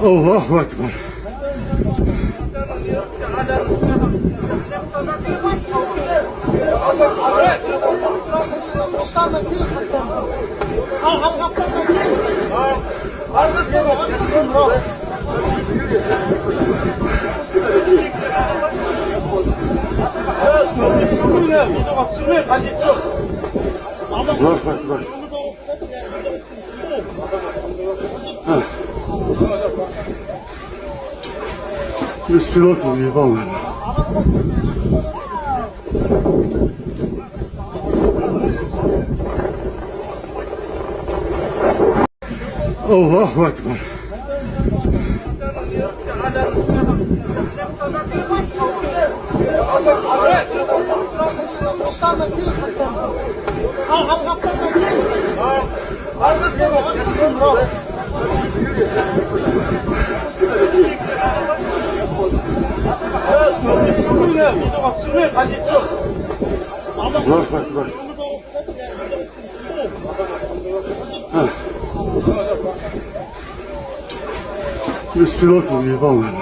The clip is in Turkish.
Allahu Ekber. Allahu Ekber. Biz pilotuz iyi vallahi. Allahu Ekber. Allahu Ekber. Biz pilotuz iyi vallahi.